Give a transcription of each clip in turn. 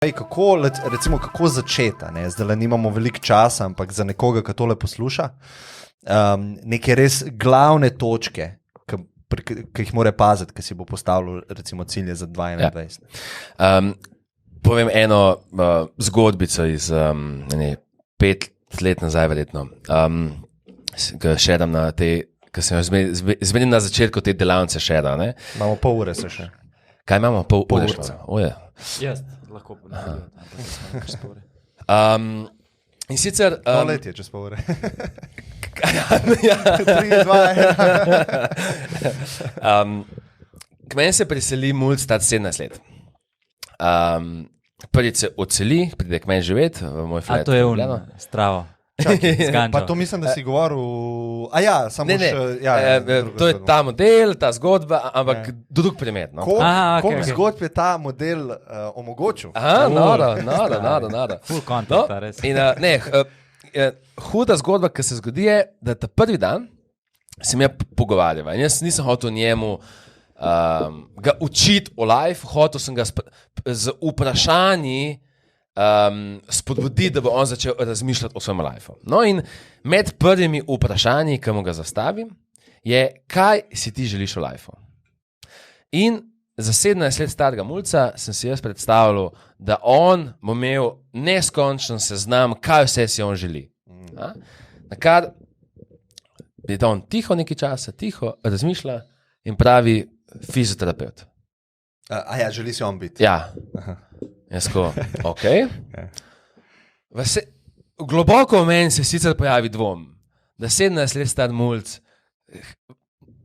Kako začeti? Zdaj nimamo veliko časa, ampak za nekoga, ki tole posluša, neke res glavne točke, ki jih mora paziti, ki si bo postavil recimo cilje za 2021. Ja. Povem eno zgodbico iz 5 let nazaj, verjetno. Še dam na te, ki sem jo zmenim na začetku te delavnice še da. Imamo pol ure se še. Kaj imamo? Pol ure še? Oje. Jaz lahko In sicer... Pol let je čez pol ure. Ja. 3, 2, 1. K meni se preseli mulj star 17 let. Prvič se odseli, pride k meni živeti v moj flat. A to je stravo. Pa to mislim, da si govoril... samo Ne. še... To je ta model, ta zgodba, ampak drug primer. No? Koliko zgodb je ta model omogočil? Noro. Full content, res. Huda zgodba, ki se zgodi je, da ta prvi dan se mi je pogovarjal. Jaz nisem hotel njemu ga učiti o life, hotel sem ga z vprašanji spodbuditi, da bo on začel razmišljati o svojem lifeu. No in med prvimi vprašanji, ki mu ga zastavim, je, kaj si ti želiš v lifeu. In za 17 let starega mulca sem si jaz predstavljal, da on bo imel neskončen seznam, kaj vse si on želi. Na kar je to on tiho nekaj časa, tiho razmišlja in pravi fizioterapeut. Želi si on biti. Ja. Jaz ko, ok. Globoko v meni se sicer pojavi dvom, da 17 let star mulc,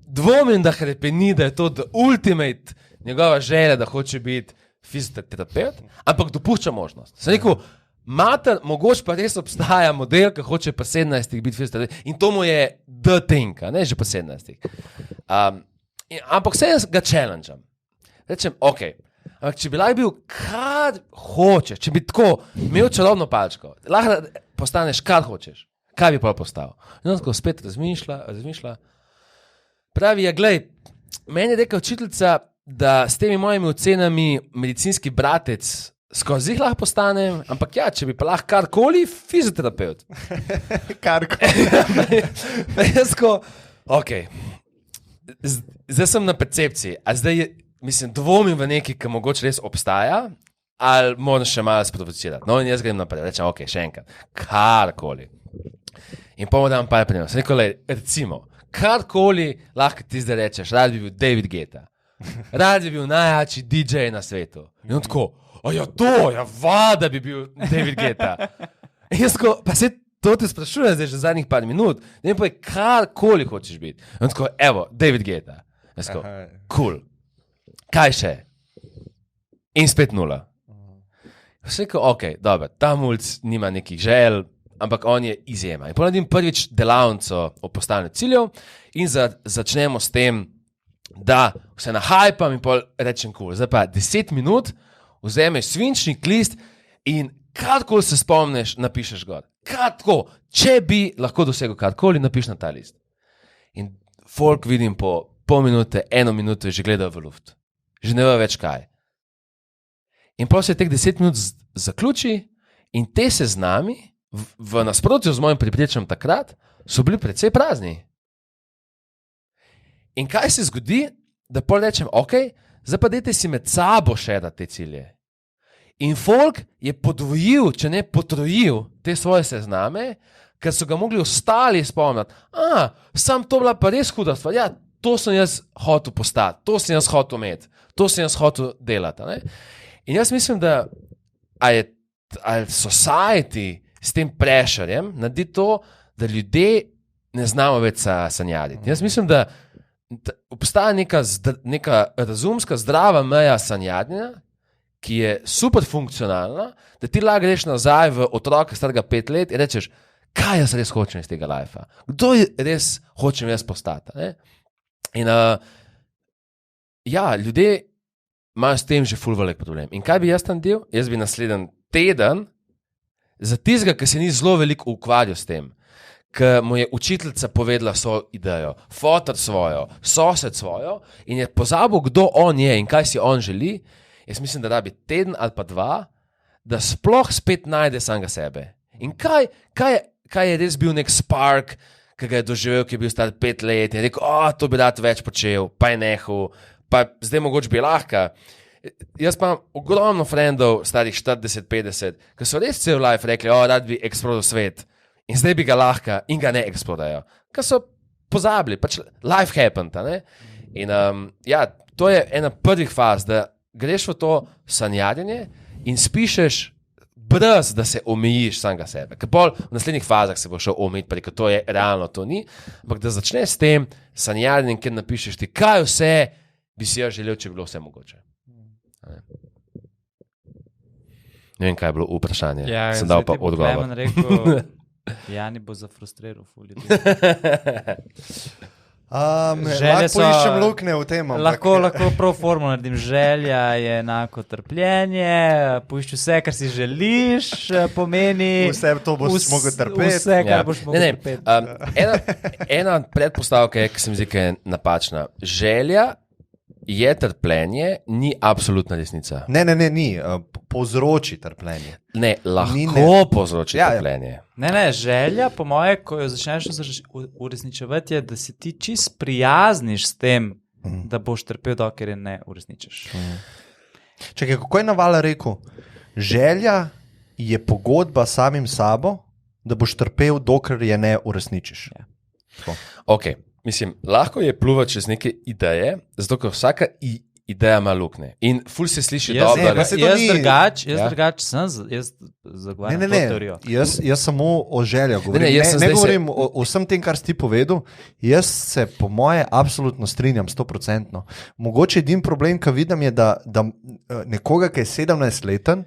dvomim, da hrepeni, da je to the ultimate njegova želja, da hoče biti fizioterapeut, ampak dopušča možnost. Sem rekel, mater, mogoče pa res obstaja model, ki hoče pa 17 biti fizioterapeut in to mu je the thing, ne, že pa 17. Ampak vse jaz ga challenge-am. Rečem, ok, ampak če bi lahko bil kar hočeš, če bi tako imel čarobno palčko, lahko postaneš kar hočeš, kaj bi pa postal? In on tako spet razmišlja. Pravi, glej, meni je rekla učiteljica, da s temi mojimi ocenami medicinski bratec skozi jih lahko postanem, ampak če bi pa lahko karkoli fizioterapeut. Karkoli. Jaz ko, ok, zdaj sem na percepciji, a zdaj dvomim v nekaj, ki mogoče res obstaja, ali moram še malo sprovocirati. No in jaz grem naprej, rečem, ok, še enkrat, karkoli. In pa mu dam par primerov. Sem rekel, recimo, karkoli lahko ti zdaj rečeš, rad bi bil David Guetta. Rad bi bil najjači DJ na svetu. In on tako, vada bi bil David Guetta. In jaz tako, pa se to te sprašuje zdaj že zadnjih par minut, da mi povej, karkoli hočeš biti. In on tako, evo, David Guetta. Jaz tako, cool. Kaj še? In spet 0. Vse rekel, ok, dobro, ta mulc nima nekih želj, ampak on je izjema. In ponaredim prvič delavnico o postavljanju ciljev in začnemo s tem, da se nahajpam in pol rečem cool. Zdaj pa 10 minut vzameš svinčnik list in karkoli se spomneš, napišeš gor. Karkoli, če bi lahko dosegel karkoli, napiš na ta list. In folk vidim po pol minute, 1 minuto je že gledal v luft. Že ne ve več kaj. In potem se teh 10 minut zaključi in te seznami, v nasprotju z mojim prepričanjem takrat, so bili precej prazni. In kaj se zgodi, da potem rečem, ok, zdaj pa dajte si med sabo šerati te cilje. In folk je podvojil, če ne potrojil te svoje sezname, ker so ga mogli ostali spomniti. Sam to bila pa res huda stvar. Ja, to sem jaz hotel postati, to sem jaz hotel imeti, to sem jaz hotel delati. Ne? In jaz mislim, da ali society s tem pressurejem naredi to, da ljudje ne znamo več sanjariti. Jaz mislim, da obstaja neka razumska, zdrava meja sanjarjenja, ki je super funkcionalna, da ti lahko greš nazaj v otroka starega 5 let in rečeš, kaj jaz res hočem iz tega lifea? Kdo res hočem jaz postati? Ne? In ljudje imajo s tem že ful velik problem. In kaj bi jaz tam del? Jaz bi naslednji teden za tistega, ki se ni zelo veliko ukvarjal s tem, ki mu je učiteljica povedala svojo idejo, fotor svojo, sosed svojo in je pozabil, kdo on je in kaj si on želi, jaz mislim, da rabi teden ali pa 2, da sploh spet najde samega sebe. In kaj je res bil nek spark, ki ga je doživel, ki je bil star 5 let in je rekel, to bi rad več počel, pa je nehal, pa zdaj mogoče bi lahko. Jaz pa imam ogromno frendov, starih 40-50, ki so res cel life rekli, rad bi eksplodil svet in zdaj bi ga lahko in ga ne eksplodajo. Ker so pozabili, pač life happened. Ne? In to je ena prvih faz, da greš v to sanjarjenje in spišeš brez, da se omejiš samega sebe. Ker pol v naslednjih fazah se bo šel omejiti, pa to je realno, to ni, ampak da začneš s tem sanjarjenjem, kjer napišeš ti, kaj vse bi si želel, če bi bilo vse mogoče. Ne vem, kaj je bilo vprašanje. Sem dal pa odgovor. Jani bo zafrustriral. Lahko poiščem luknje v tem. Lahko prav formulo naredim. Želja je enako trpljenje, poišči vse, kar si želiš, pomeni... Vse to boš mogel trpeti. Vse, kar boš mogel trpeti. Ena predpostavka je, ki se mi zdi, da je napačna. Želja je trpljenje, ni absolutna resnica. Ne, ni. Povzroči trpljenje. Ne, lahko povzroči trpljenje. Ne, želja, po moje, ko jo začneš uresničevati, je, da se ti čist prijazniš s tem, da boš trpel, dokler je ne uresničiš. Čakaj, kako je Naval rekel? Želja je pogodba samim sabo, da boš trpel, dokler je ne uresničiš. Ja. Ok, mislim, lahko je pluvati čez neke ideje, zato ker vsaka ideja ima luknje. In ful se sliši dobro. Jaz zagovarjam to teorijo. Jaz samo o željah govorim. Ne govorim o vsem tem, kar si ti povedal. Jaz se po moje absolutno strinjam 100%. Mogoče edin problem, ki vidim, je, da nekoga, ki je 17-leten,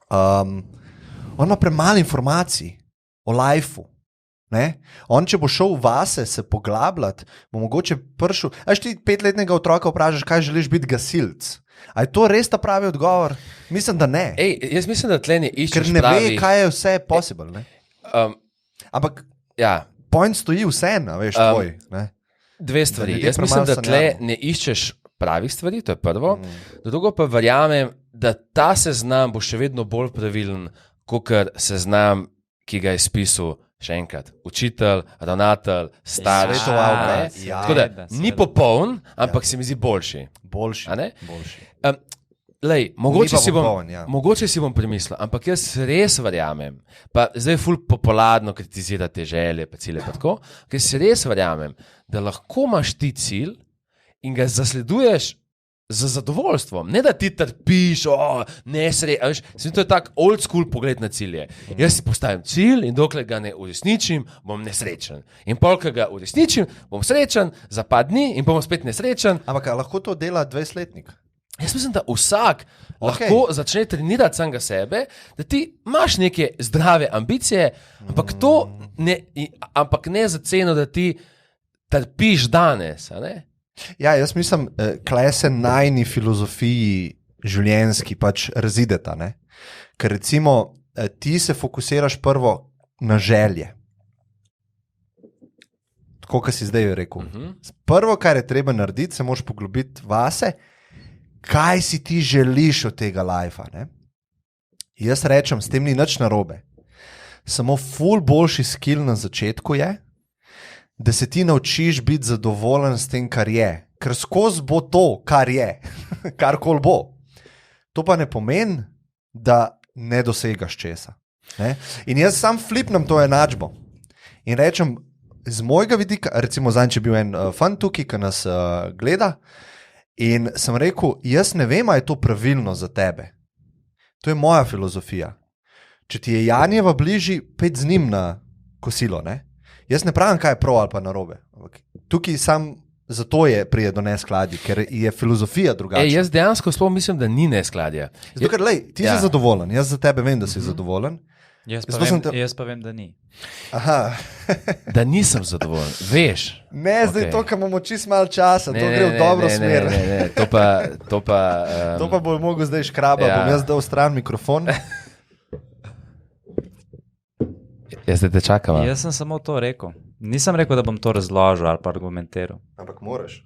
on ima premalo informacij o lifeu. On, če bo šel vase se poglabljati, bo mogoče prišel. Ti 5-letnega otroka vprašaš, kaj želiš biti gasilc. A je to res ta pravi odgovor? Mislim, da ne. Jaz mislim, da tle ne iščeš pravi. Ker ne ve, kaj je vse possible. Ampak point stoji vse, veš, tvoj. Dve stvari. Jaz mislim, da tle ne iščeš pravih stvari, to je prvo. Drugo pa verjamem, da ta seznam bo še vedno bolj pravilen, kakor seznam, ki ga je spisal še enkrat, učitelj, ravnatelj, starš. Tako da ni popoln, ampak se mi zdi boljši. Mogoče si bom premislil, ampak jaz res verjamem, pa zdaj ful popularno kritizirati te želje, pa cilje pa tako, ker si res verjamem, da lahko imaš ti cilj in ga zasleduješ z zadovoljstvom. Ne, da ti trpiš, nesreča. To je tak old school pogled na cilje. Jaz si postavim cilj in dokler ga ne uresničim, bom nesrečen. In polk ga uresničim, bom srečen, za par dni in bom spet nesrečen. Ampak lahko to dela 20-letnik? Jaz mislim, da vsak lahko začne trenirati samega sebe, da ti imaš neke zdrave ambicije, ampak ne za ceno, da ti trpiš danes, a ne? Ja, jaz mislim, klej se najni filozofiji življenjski pač razideta, ne? Ker recimo ti se fokusiraš prvo na želje. Tako, kot si zdaj rekel. Prvo, kar je treba narediti, se moraš poglobiti vase, kaj si ti želiš od tega lajfa, ne? Jaz rečem, s tem ni nič narobe. Samo ful boljši skill na začetku je, da se ti naučiš biti zadovoljen s tem, kar je. Ker skozi bo to, kar je, karkoli bo. To pa ne pomeni, da ne dosegaš česa. Ne? In jaz sam flipnem to enačbo. In rečem, z mojega vidika, recimo zanj, če bil en fan tukaj, ki nas gleda, in sem rekel, jaz ne vem, a je to pravilno za tebe. To je moja filozofija. Če ti je Janjeva bližji, pet z njim na kosilo, ne? Jaz ne pravim, kaj je prav ali pa narobe. Tukaj sam zato je prije do neskladja, ker je filozofija drugačna. Jaz dejansko sploh mislim, da ni neskladja. Zato, ker ti si zadovoljen, jaz za tebe vem, da si zadovoljen. Jaz pa vem, da ni. Aha. Da nisem zadovoljen, veš. Ne, zdaj to, ker imamo čist malo časa, to gre v dobro smer. Ne, to pa bo mogel zdaj škrabati, bom jaz dal stran mikrofon. Jaz zdaj te čakam. Jaz sem samo to rekel. Nisem rekel, da bom to razložil ali pa argumentiral. Ampak moraš.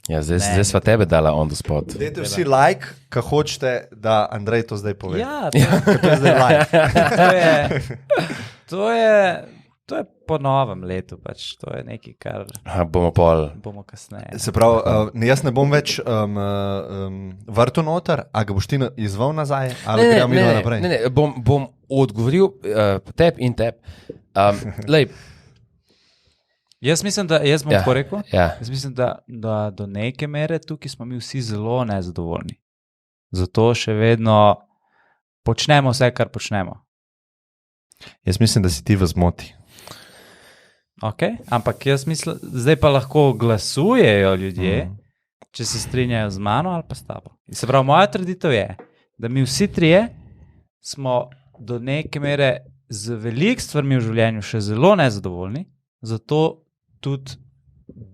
Ja, zdaj sva tebe dala on the spot. Dajte vsi like, ko hočete, da Andrej to zdaj pove. Ja, To je zdaj like. to je po novem letu, pač. To je nekaj, kar Bomo kasneje. Se pravi, jaz ne bom več vrtu noter, a ga boš ti izval nazaj, ali gremo mi naprej? Ne, bom odgovoril tebi in tebi. Jaz mislim, da jaz bom tako rekel. Ja. Jaz mislim, da do neke mere tukaj smo mi vsi zelo nezadovoljni. Zato še vedno počnemo vse, kar počnemo. Jaz mislim, da si ti v zmoti. Okay? Ampak jaz mislim, zdaj pa lahko glasujejo ljudje, če se strinjajo z mano ali pa s tabo. Se pravi, moja trditev je, da mi vsi trije smo do neke mere z veliko stvarmi v življenju še zelo nezadovoljni, zato tudi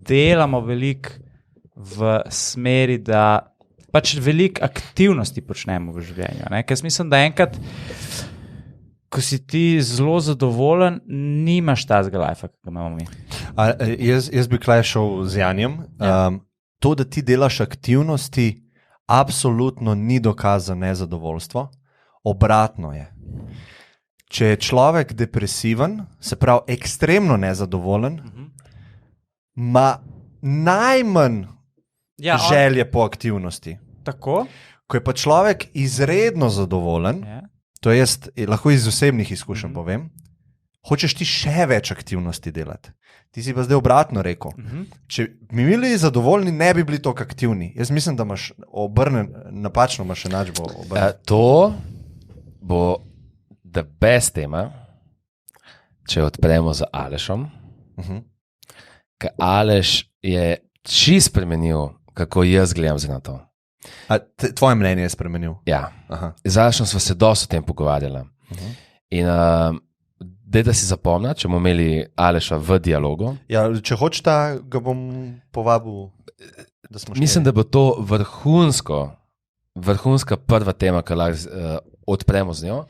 delamo veliko v smeri, da pač veliko aktivnosti počnemo v življenju. Ker jaz mislim, da enkrat, ko si ti zelo zadovoljen, nimaš tazga lajfa, ki ga imamo mi. Jaz bi klej šel z Janjem. To, da ti delaš aktivnosti, absolutno ni dokaz za nezadovoljstvo. Obratno je. Če je človek depresiven, se pravi ekstremno nezadovoljen, ima najmanj želje po aktivnosti. Tako? Ko je pa človek izredno zadovoljen, to jaz lahko iz osebnih izkušenj povem, hočeš ti še več aktivnosti delati. Ti si pa zdaj obratno rekel. Če bi bili zadovoljni, ne bi bili toliko aktivni. Jaz mislim, da imaš napačno imaš enačbo obrnen. To bo the best tema, če odpremo z Alešom. Ker Aleš je čisto spremenil, kako jaz gledam na to. Tvoje mnenje je spremenil? Ja. Z Alešom sva se dosti o tem pogovarjala. In da si zapomni, če bomo imeli Aleša v dialogu. Ja, če hočete, ga bom povabil, da smo šli. Mislim, da bo to vrhunska prva tema, ki lahko odpremo z njo.